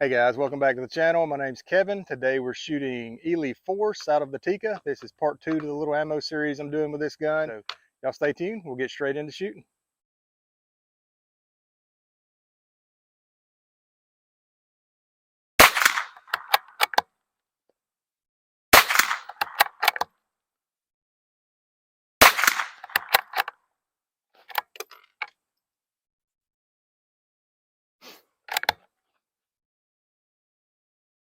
Hey guys, welcome back to the channel. My name's Kevin. Today we're shooting Eley Force out of the Tikka. This is part 2 to the little ammo series I'm doing with this gun. So y'all stay tuned. We'll get straight into shooting.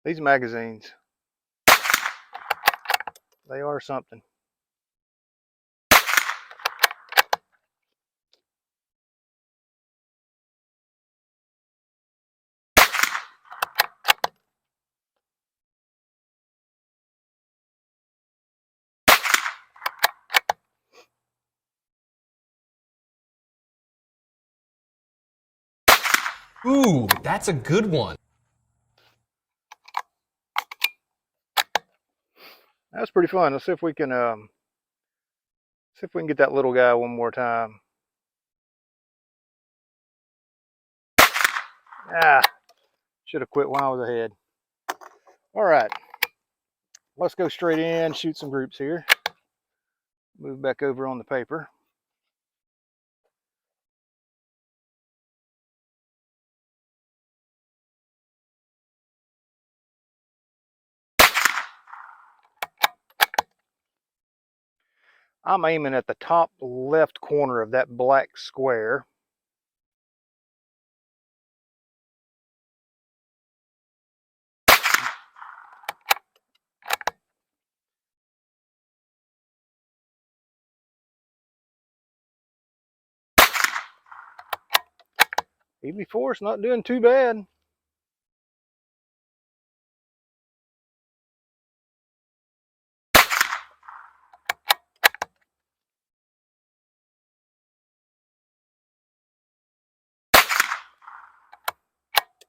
These magazines, they are something. Ooh, that's a good one. That's pretty fun. Let's see if we can get that little guy one more time. Ah, should have quit while I was ahead. All right, let's go straight in, shoot some groups here. Move back over on the paper. I'm aiming at the top left corner of that black square. Eley Force not doing too bad.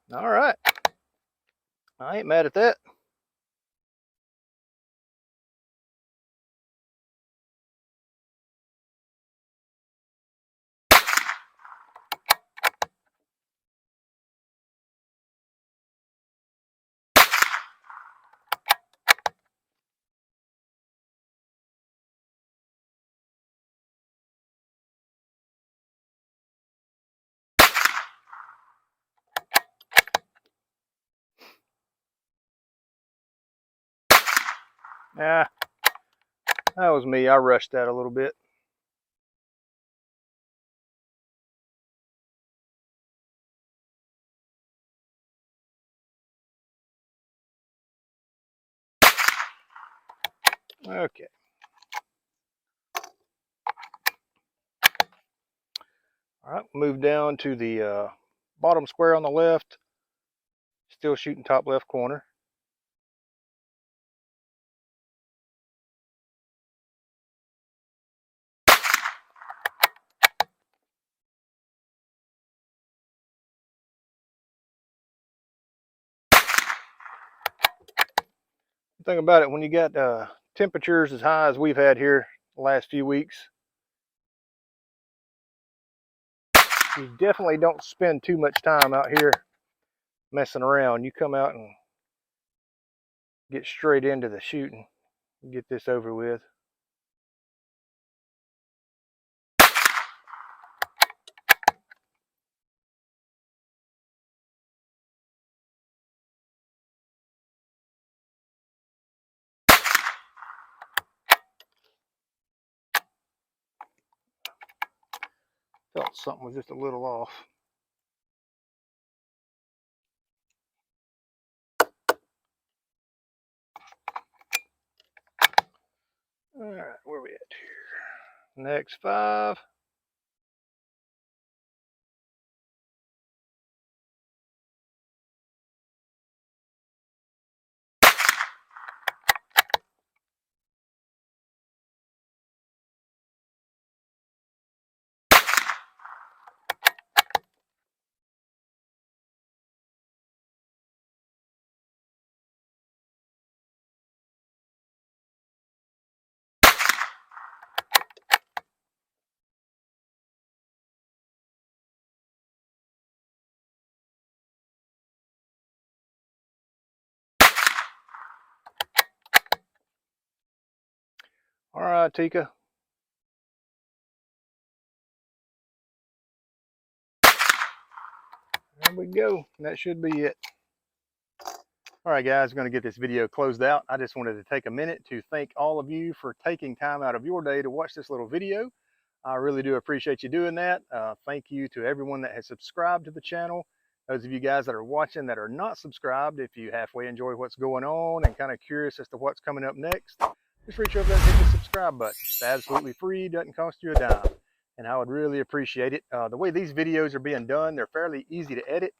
All right, I ain't mad at that. Yeah, that was me. I rushed that a little bit. Okay. All right, move down to the bottom square on the left. Still shooting top left corner. The thing about it, when you got temperatures as high as we've had here the last few weeks, you definitely don't spend too much time out here messing around. You come out and get straight into the shooting. Get this over with. Felt something was just a little off. All right, where are we at here? Next 5. All right, Tikka. There we go. That should be it. All right, guys, I'm going to get this video closed out. I just wanted to take a minute to thank all of you for taking time out of your day to watch this little video. I really do appreciate you doing that. Thank you to everyone that has subscribed to the channel. Those of you guys that are watching that are not subscribed, if you halfway enjoy what's going on and kind of curious as to what's coming up next, just reach over there and hit the subscribe button. It's absolutely free, doesn't cost you a dime, and I would really appreciate it. The way these videos are being done, they're fairly easy to edit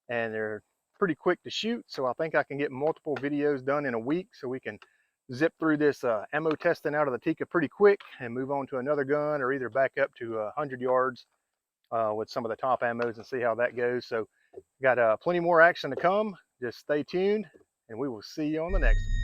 and they're pretty quick to shoot, so I think I can get multiple videos done in a week so we can zip through this ammo testing out of the Tikka pretty quick and move on to another gun, or either back up to 100 yards with some of the top ammos and see how that goes. So got plenty more action to come. Just stay tuned and we will see you on the next one.